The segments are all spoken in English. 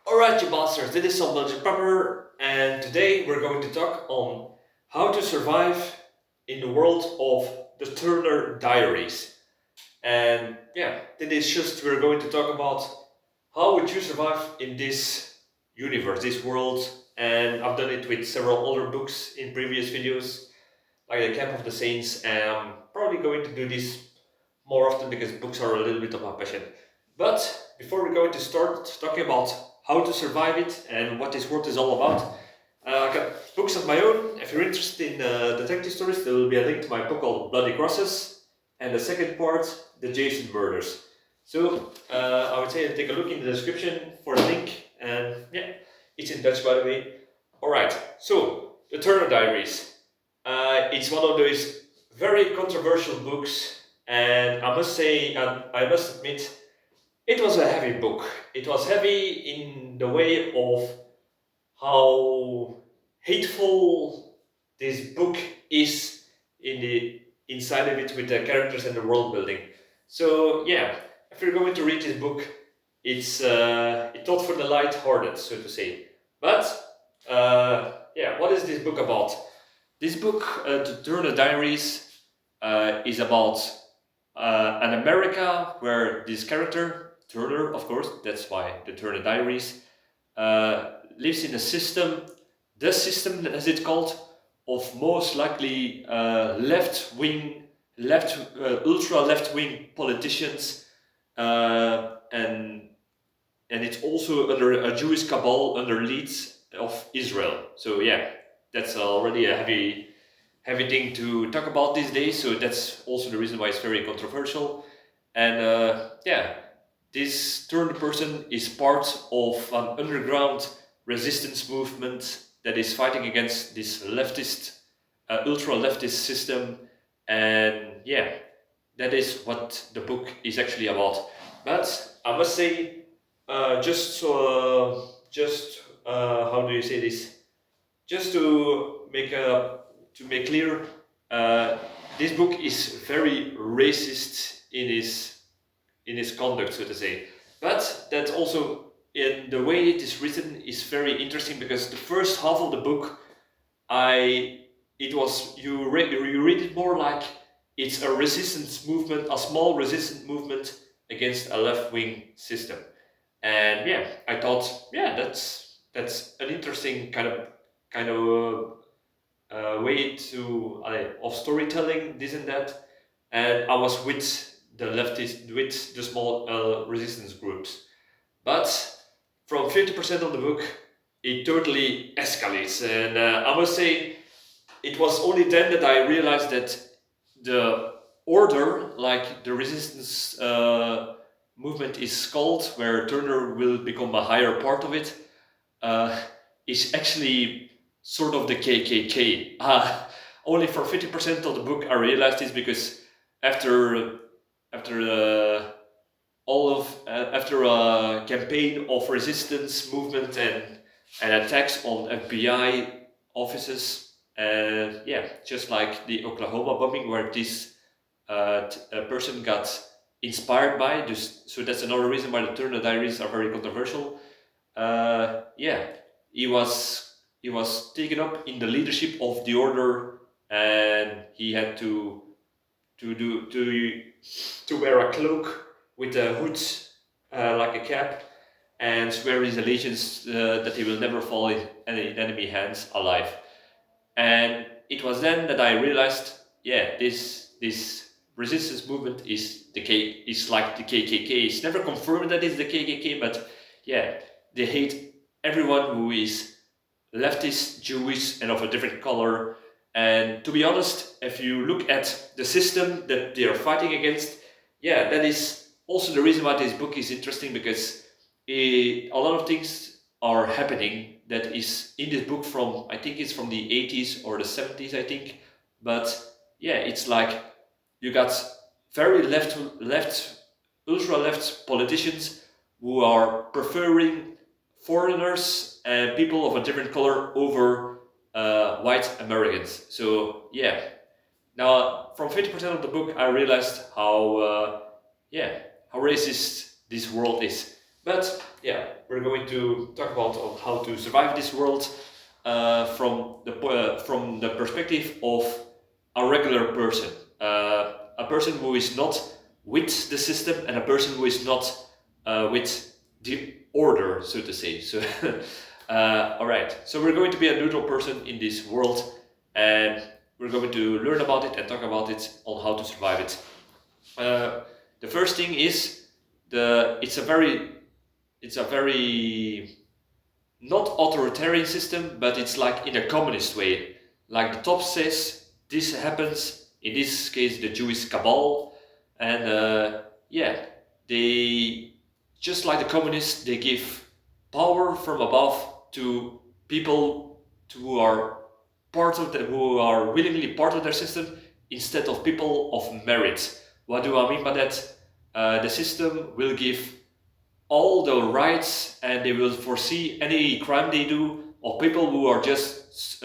Alright, you bastards, this is Some-Belgian-prepper, and today we're going to talk on how to survive in the world of the Turner diaries. And yeah, that is just we're going to talk about how would you survive in this universe, this world, and I've done it with several other books in previous videos, like the Camp of the Saints, and I'm probably going to do this more often because books are a little bit of my passion. But before we're going to start talking about how to survive it and what this world is all about, I got books of my own. If you're interested in detective stories, there will be a link to my book called Bloody Crosses, and the second part, The Jason Murders. So I would say take a look in the description for the link, and yeah, it's in Dutch by the way. Alright, so the Turner Diaries. It's one of those very controversial books, and I must say, I must admit, it was a heavy book. It was heavy in the way of how hateful this book is in the inside of it with the characters and the world building. So yeah, if you're going to read this book, it's not for the light-hearted, so to say. But yeah, what is this book about? This book, The Turner Diaries, is about an America where this character, Turner, of course, that's why The Turner Diaries, lives in a system, the system, as it's called, of most likely ultra left-wing politicians, and it's also under a Jewish cabal under leads of Israel. So yeah, that's already a heavy thing to talk about these days. So that's also the reason why it's very controversial. And yeah, this third person is part of an underground resistance movement that is fighting against this leftist, ultra leftist system. And yeah, that is what the book is actually about. But I must say, how do you say this? Just to make clear, uh, this book is very racist in its conduct, so to say. But that also in the way it is written is very interesting because the first half of the book, you read it more like it's a resistance movement, a small resistance movement against a left wing system. And yeah, I thought, yeah, that's an interesting kind of way of storytelling, this and that. And I was with the leftist, with the small resistance groups. But from 50% of the book, it totally escalates. And I must say, it was only then that I realized that the order, like the resistance movement is called, where Turner will become a higher part of it, uh, is actually sort of the KKK. Only for 50% of the book I realized this because after after after a campaign of resistance movement and attacks on FBI offices, and yeah, just like the Oklahoma bombing where this person got inspired by. So that's another reason why the Turner Diaries are very controversial. Yeah, he was taken up in the leadership of the order, and he had to do to wear a cloak with a hood, like a cap, and swear his allegiance that he will never fall in enemy hands alive. And it was then that I realized, yeah, this resistance movement is like the KKK. It's never confirmed that it's the KKK, but yeah, they hate everyone who is leftist, Jewish, and of a different color. And to be honest, if you look at the system that they are fighting against, yeah, that is also the reason why this book is interesting because a lot of things are happening that is in this book from, I think it's from the 80s or the 70s, I think. But yeah, it's like you got very ultra left politicians who are preferring foreigners and people of a different color over white Americans. So yeah, now from 50% of the book, I realized how yeah, how racist this world is. But yeah, we're going to talk about how to survive this world from the perspective of a regular person, a person who is not with the system and a person who is not with the order, so to say. So, all right. So we're going to be a neutral person in this world, and we're going to learn about it and talk about it on how to survive it. The first thing is it's a very not authoritarian system, but it's like in a communist way. Like the top says, this happens. In this case, the Jewish cabal, and yeah, they just like the communists, they give power from above to people who are who are willingly part of their system instead of people of merit. What do I mean by that? The system will give all the rights and they will foresee any crime they do of people who are just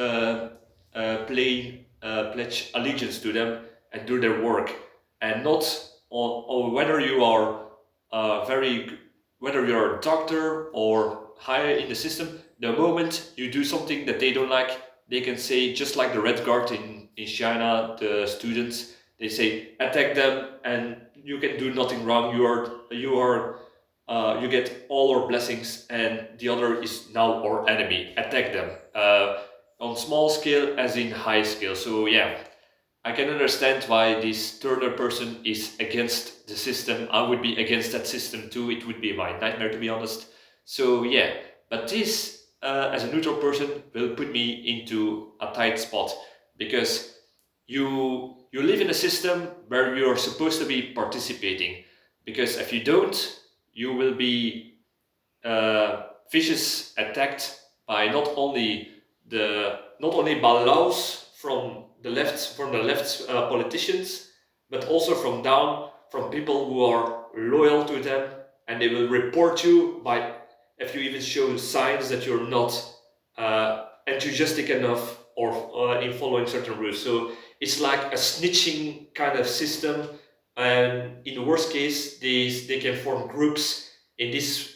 pledge allegiance to them and do their work, and not on whether you are whether you're a doctor or higher in the system. The moment you do something that they don't like, they can say, just like the Red Guard in China, the students, they say attack them and you can do nothing wrong. You get all our blessings and the other is now our enemy. Attack them on small scale as in high scale. So yeah, I can understand why this Turner person is against the system. I would be against that system too. It would be my nightmare, to be honest. So yeah, but this as a neutral person will put me into a tight spot, because you live in a system where you're supposed to be participating, because if you don't, you will be vicious attacked by not only by laws from the left politicians, but also from people who are loyal to them, and they will report you by if you even show signs that you're not enthusiastic enough or in following certain rules. So it's like a snitching kind of system, and in the worst case, they can form groups. In this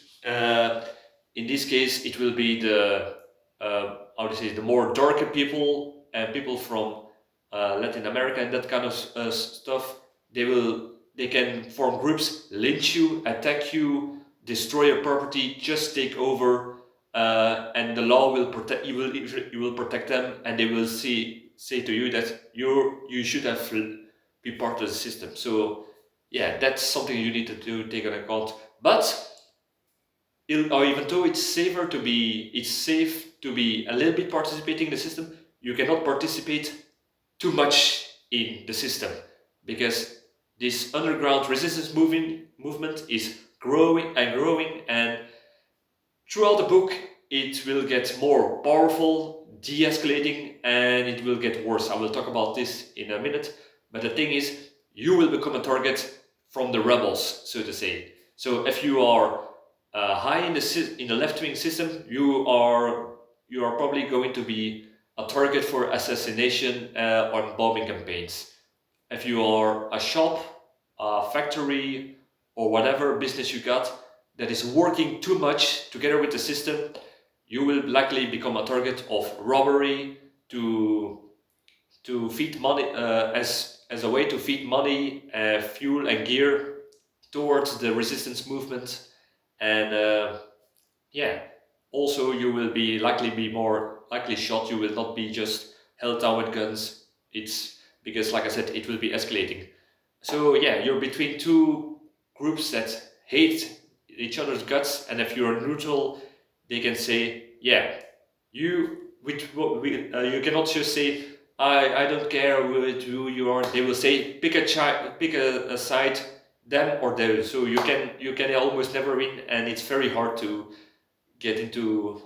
case, it will be the how to say, the more darker people and people from Latin America and that kind of stuff. They can form groups, lynch you, attack you, destroy your property, just take over, and the law will protect you will protect them, and they will say to you that you should have be part of the system. So yeah, that's something you need to take into account. But or even though it's safe to be a little bit participating in the system, you cannot participate too much in the system, because this underground resistance movement is growing and growing, and throughout the book it will get more powerful, de-escalating, and it will get worse. I will talk about this in a minute, but the thing is, you will become a target from the rebels, so to say. So if you are high in the left-wing system, you are probably going to be a target for assassination or bombing campaigns. If you are a shop, a factory, or whatever business you got that is working too much together with the system, you will likely become a target of robbery to feed money as a way to feed money, fuel and gear towards the resistance movement. And yeah, also you will be more likely shot. You will not be just held down with guns. It's because, like I said, it will be escalating. So yeah, you're between two groups that hate each other's guts, and if you're neutral, they can say, yeah, you cannot just say, I don't care who you are. They will say, pick a side, them or them. So you can almost never win, and it's very hard to get into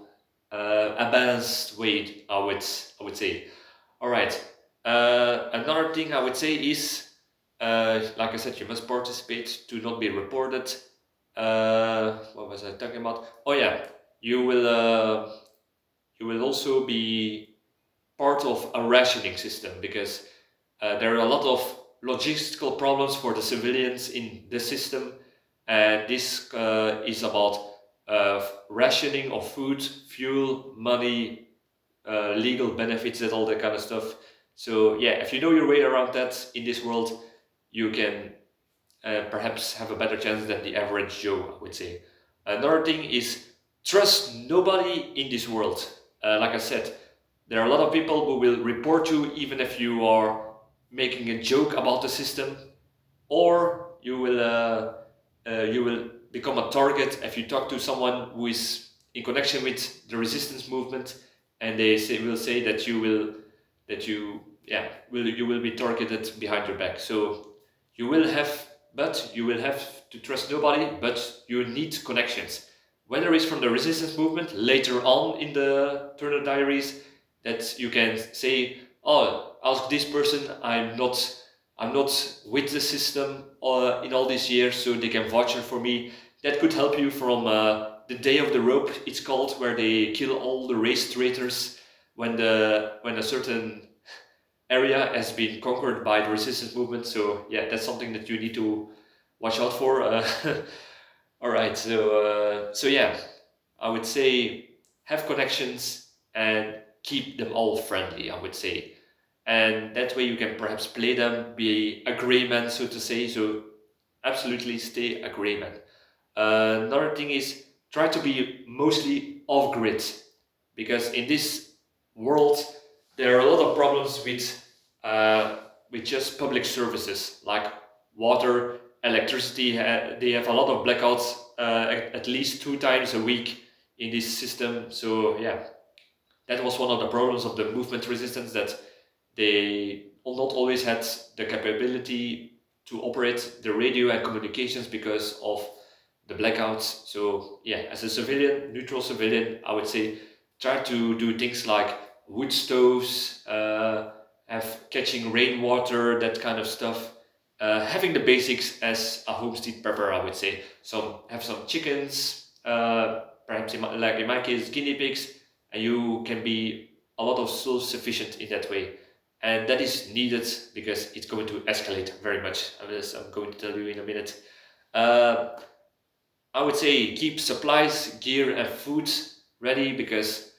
a balanced way. I would say. All right. Another thing I would say is, like I said, you must participate to not be reported. What was I talking about? Oh yeah, you will also be part of a rationing system, because there are a lot of logistical problems for the civilians in the system, and this is about rationing of food, fuel, money, legal benefits, and all that kind of stuff. So yeah, if you know your way around that in this world, you can perhaps have a better chance than the average Joe, I would say. Another thing is trust nobody in this world. Like I said, there are a lot of people who will report you even if you are making a joke about the system, or you will become a target if you talk to someone who is in connection with the resistance movement, and will say that you will be targeted behind your back. So you will have to trust nobody, but you need connections. Whether it's from the resistance movement later on in the Turner Diaries, that you can say, oh, ask this person, I'm not with the system in all these years, so they can vouch for me. That could help you from the day of the rope, it's called, where they kill all the race traitors when a certain area has been conquered by the resistance movement. So yeah, that's something that you need to watch out for. All right, so yeah, I would say have connections and keep them all friendly, I would say. And that way you can perhaps play them, be a gray man, so to say. So absolutely stay a gray man. Another thing is try to be mostly off grid, because in this world there are a lot of problems with just public services like water, electricity. They have a lot of blackouts at least 2 times a week in this system. So yeah, that was one of the problems of the movement resistance, that they not always had the capability to operate the radio and communications because of the blackouts. So yeah, as a civilian, neutral civilian, I would say try to do things like wood stoves, have catching rainwater, that kind of stuff. Having the basics as a homestead prepper, I would say. Have some chickens, perhaps like in my case, guinea pigs, and you can be a lot of self-sufficient in that way. And that is needed because it's going to escalate very much, as I'm going to tell you in a minute. I would say keep supplies, gear, and food ready, because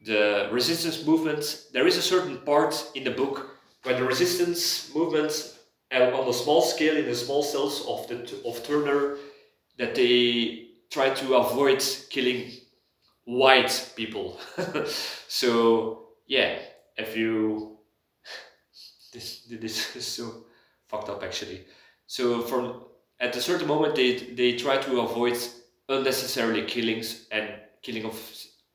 the resistance movement, there is a certain part in the book where the resistance movement, on a small scale, in the small cells of Turner, that they try to avoid killing white people. So yeah, if you this is so fucked up actually. So from at a certain moment they try to avoid unnecessarily killings and killing of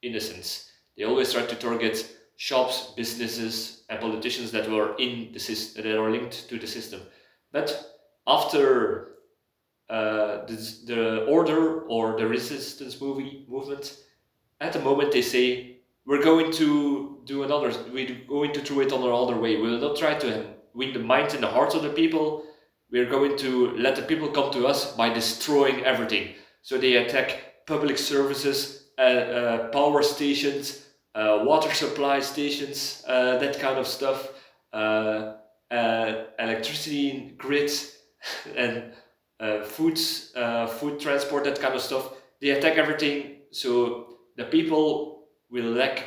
innocents. They always try to target shops, businesses, and politicians that were in the system, that are linked to the system. But after the order or the resistance movement, at the moment they say we're going to we're going to throw it on another way. We will not try to win the minds and the hearts of the people. We're going to let the people come to us by destroying everything. So they attack public services, power stations, water supply stations, that kind of stuff, electricity grids, and food transport, that kind of stuff. They attack everything, so the people will lack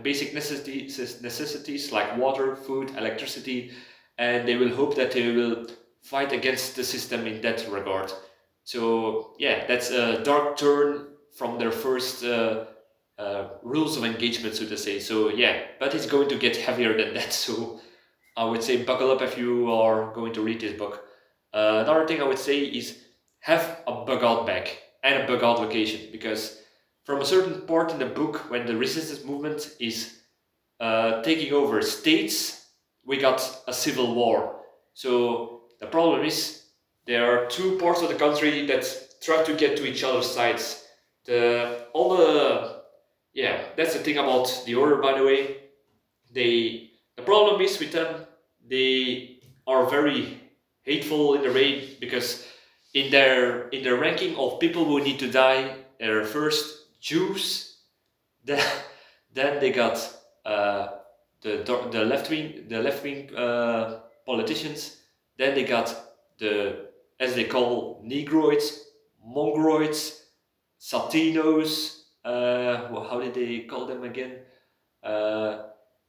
basic necessities like water, food, electricity, and they will hope that they will fight against the system in that regard. So yeah, that's a dark turn from their first rules of engagement, so to say. So yeah, but it's going to get heavier than that. So I would say buckle up if you are going to read this book. Another thing I would say is have a bug out bag and a bug out location, because from a certain part in the book, when the resistance movement is taking over states, we got a civil war. So the problem is there are two parts of the country that try to get to each other's sides. That's the thing about the order, by the way. The problem is with them, they are very hateful in the raid, because in their ranking of people who need to die, they're first Jews, then they got the left wing politicians, then they got the, as they call, Negroids, Mongoloids, Satinos, how did they call them again? Uh,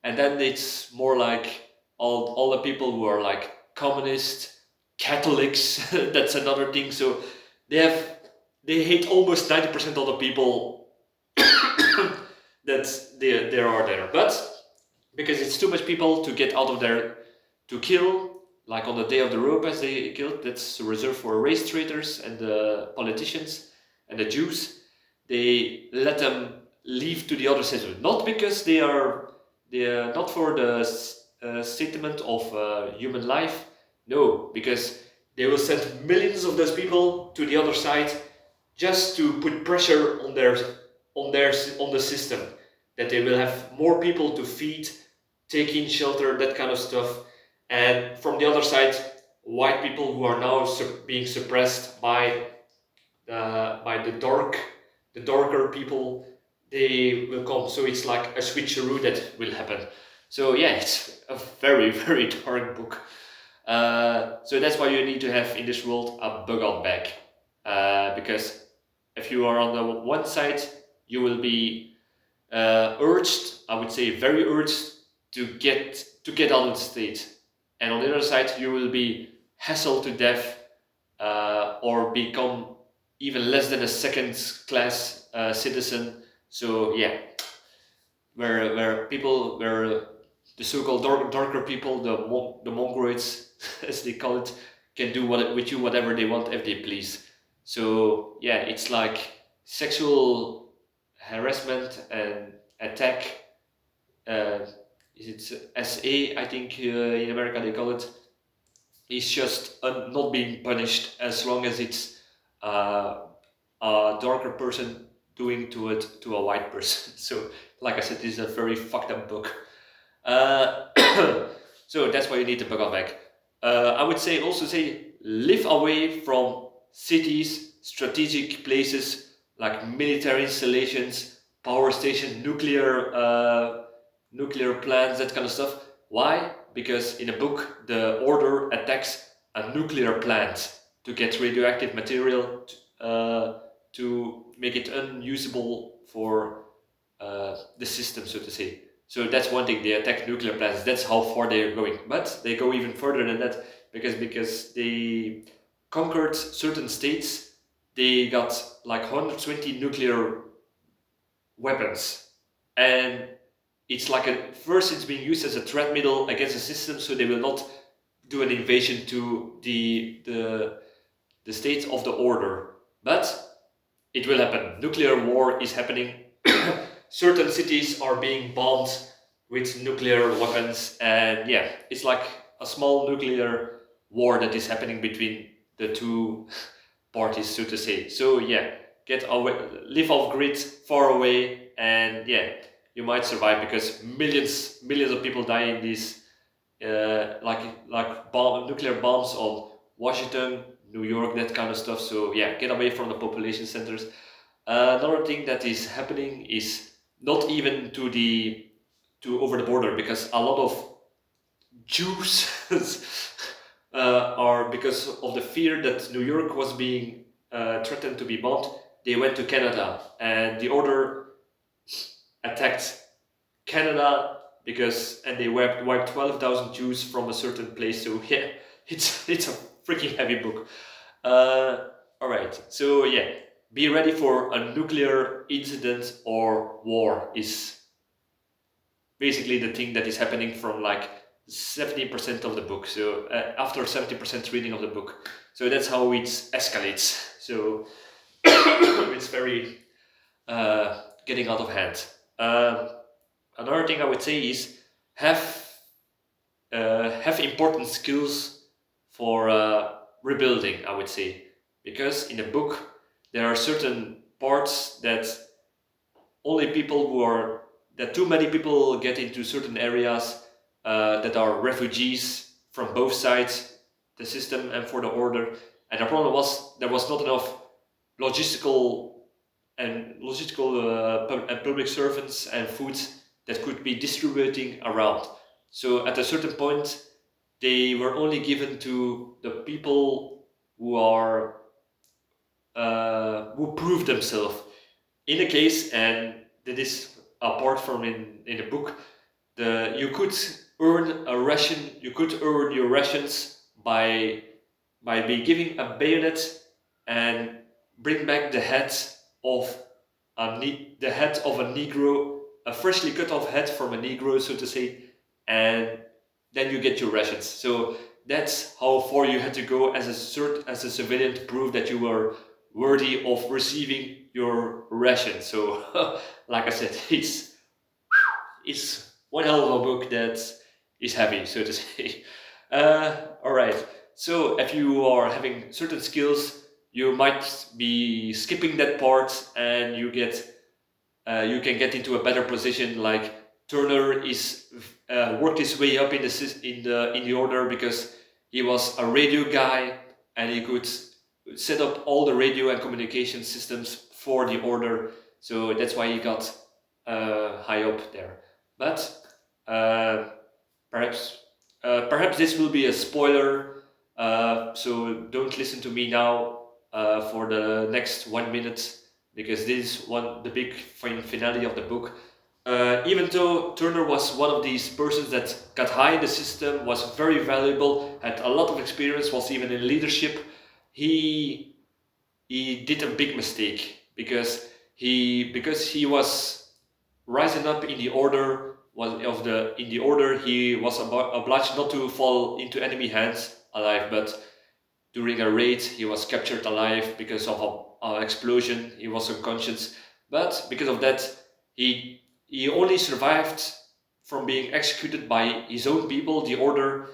and then it's more like all the people who are like communist, Catholics. That's another thing. So they have they hate almost 90% of the people that there are there. But because it's too much people to get out of there to kill, like on the day of the rope as they killed, that's reserved for race traitors and the politicians and the Jews. They let them leave to the other settlement, not because they are not for the statement of human life, no, because they will send millions of those people to the other side just to put pressure on on the system, that they will have more people to feed, take in shelter, that kind of stuff. And from the other side, white people who are now being suppressed by the darker people, they will come. So it's like a switcheroo that will happen. So yeah, it's a very very dark book. So that's why you need to have in this world a bug out bag, because if you are on the one side, you will be urged, I would say very urged, to get out of the state, and on the other side you will be hassled to death, or become even less than a second class citizen. So yeah, where the so-called darker people, the mongoloids as they call it, can do with you whatever they want if they please. So yeah, it's like sexual harassment and attack. Uh, is it SA? I think in America they call it. Is just not being punished as long as it's uh, a darker person doing to it to a white person. So, like I said, this is a very fucked up book. Uh, so that's why you need the bug out bag. I would say also say live away from cities, strategic places like military installations, power station, nuclear plants, that kind of stuff. Why? Because in a book, the Order attacks a nuclear plant to get radioactive material to make it unusable for the system, so to say. So that's one thing, they attack nuclear plants, that's how far they are going. But they go even further than that, because they conquered certain states, they got like 120 nuclear weapons. And it's like first it's being used as a treadmill against the system, so they will not do an invasion to the states of the order. But it will happen. Nuclear war is happening. Certain cities are being bombed with nuclear weapons, and yeah, it's like a small nuclear war that is happening between the two parties, so to say. So yeah, get away, live off grid, far away, and yeah, you might survive, because millions of people die in these nuclear bombs on Washington, New York, that kind of stuff. So yeah, get away from the population centers. Another thing that is happening is not even to over the border, because a lot of Jews are, because of the fear that New York was being threatened to be bombed, they went to Canada, and the order attacked Canada and they wiped 12,000 Jews from a certain place. So yeah, it's a freaking heavy book. All right, so yeah, be ready for a nuclear incident or war is basically the thing that is happening from like 70% of the book. So after 70% reading of the book, so that's how it escalates. So it's very getting out of hand. Another thing I would say is have important skills for rebuilding, I would say, because in the book there are certain parts that only people who are that too many people get into certain areas that are refugees from both sides, the system and for the order, and the problem was there was not enough logistical and public servants and foods that could be distributing around. So at a certain point, they were only given to the people who are who proved themselves in a case, and that is apart from in the book. You could earn a ration. You could earn your rations by be giving a bayonet and bring back the head of the head of a Negro, a freshly cut off head from a Negro, so to say, and then you get your rations. So that's how far you had to go as a civilian to prove that you were worthy of receiving your ration. So, like I said, it's one hell of a book that is heavy, so to say. All right. So if you are having certain skills, you might be skipping that part, and you can get into a better position. Like Turner is worked his way up in the order because he was a radio guy, and he could set up all the radio and communication systems for the order. So that's why he got high up there. But uh, perhaps perhaps this will be a spoiler. So don't listen to me now for the next 1 minute, because this is the big finale of the book. Even though Turner was one of these persons that got high in the system, was very valuable, had a lot of experience, was even in leadership, he he did a big mistake because he was rising up in the order he was obliged not to fall into enemy hands alive, but during a raid he was captured alive because of an explosion. He was unconscious, but because of that he only survived from being executed by his own people, the order,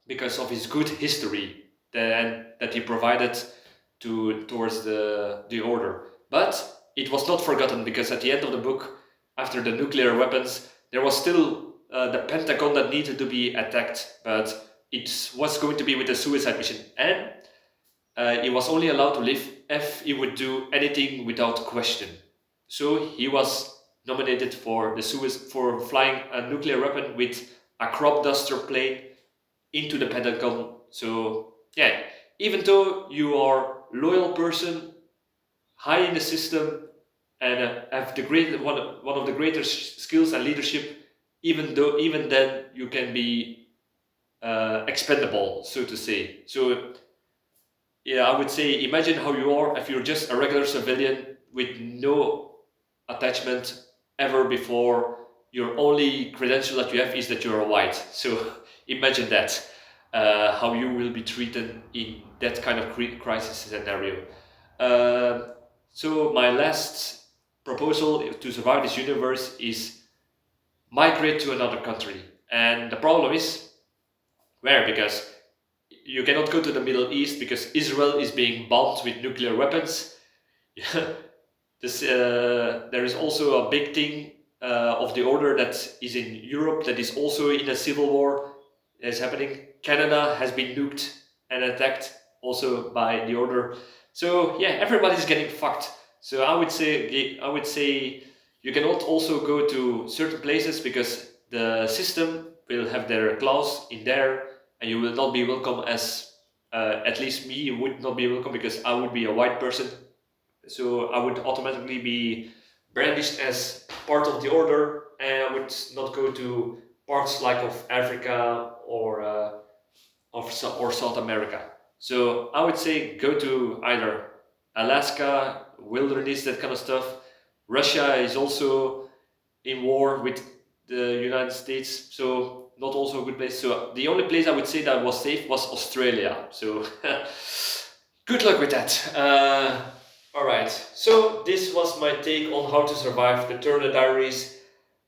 because of his good history that he provided towards the order. But it was not forgotten, because at the end of the book, after the nuclear weapons, there was still the Pentagon that needed to be attacked, but it was going to be with a suicide mission, and he was only allowed to live if he would do anything without question. So he was nominated for for flying a nuclear weapon with a crop duster plane into the Pentagon. So yeah, even though you are a loyal person, high in the system, and have one of the greatest skills and leadership, even then you can be expendable, so to say. So yeah, I would say imagine how you are if you're just a regular civilian with no attachment ever before. Your only credential that you have is that you're a white. So imagine that, how you will be treated in that kind of crisis scenario. Uh, so my last proposal to survive this universe is migrate to another country. And the problem is where? Because you cannot go to the Middle East because Israel is being bombed with nuclear weapons. There is also a big thing of the order that is in Europe that is also in a civil war that is happening. Canada has been nuked and attacked also by the order. So yeah, everybody's getting fucked. So I would say you cannot also go to certain places because the system will have their claws in there, and you will not be welcome as at least me would not be welcome because I would be a white person, so I would automatically be brandished as part of the order, and I would not go to parts like of Africa or South America. So I would say go to either Alaska, wilderness, that kind of stuff. Russia is also in war with the United States, so not also a good place. So the only place I would say that was safe was Australia. So good luck with that. Alright, so this was my take on how to survive the Turner Diaries.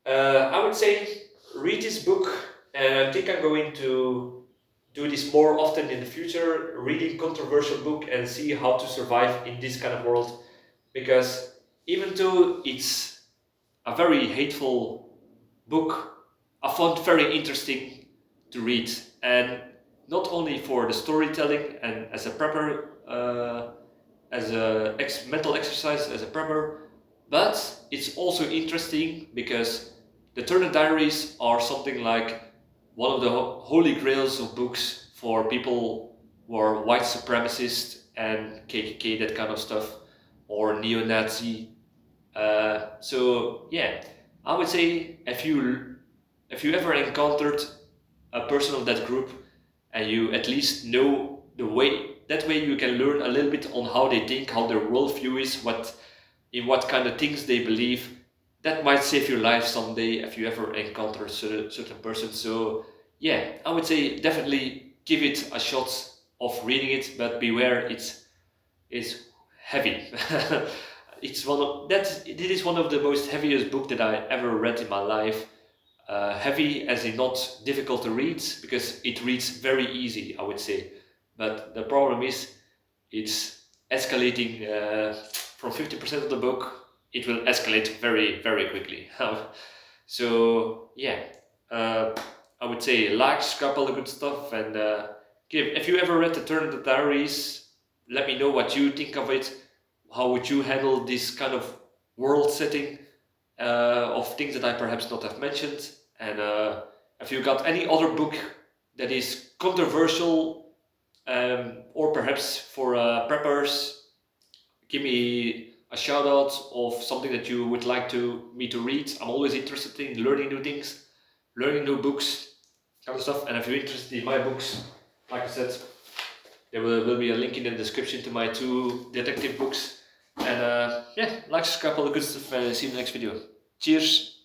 I would say read this book, and I think I'm going to do this more often in the future, reading controversial book and see how to survive in this kind of world. Because even though it's a very hateful book, I found very interesting to read, and not only for the storytelling and as a prepper, as a mental exercise as a prepper, but it's also interesting because the Turner Diaries are something like one of the holy grails of books for people who are white supremacists and KKK, that kind of stuff, or neo-Nazi. So yeah, I would say if you ever encountered a person of that group and you at least know the way, that way you can learn a little bit on how they think, how their worldview is, in what kind of things they believe. That might save your life someday if you ever encounter a certain person. So yeah, I would say definitely give it a shot of reading it, but beware, it's heavy. It's one of that. It is one of the most heaviest book that I ever read in my life. Heavy as in not difficult to read, because it reads very easy, I would say. But the problem is it's escalating from 50% of the book. It will escalate very, very quickly. So yeah, uh, I would say like, scrap all the good stuff, and give. If you ever read the Diaries, let me know what you think of it. How would you handle this kind of world setting of things that I perhaps not have mentioned? And if you got any other book that is controversial, or perhaps for preppers, give me a shout out of something that you would like me to read. I'm always interested in learning new things, learning new books, kind of stuff. And if you're interested in my books, like I said, there will be a link in the description to my 2 detective books. And yeah, like, subscribe, all the good stuff, and see you in the next video. Cheers!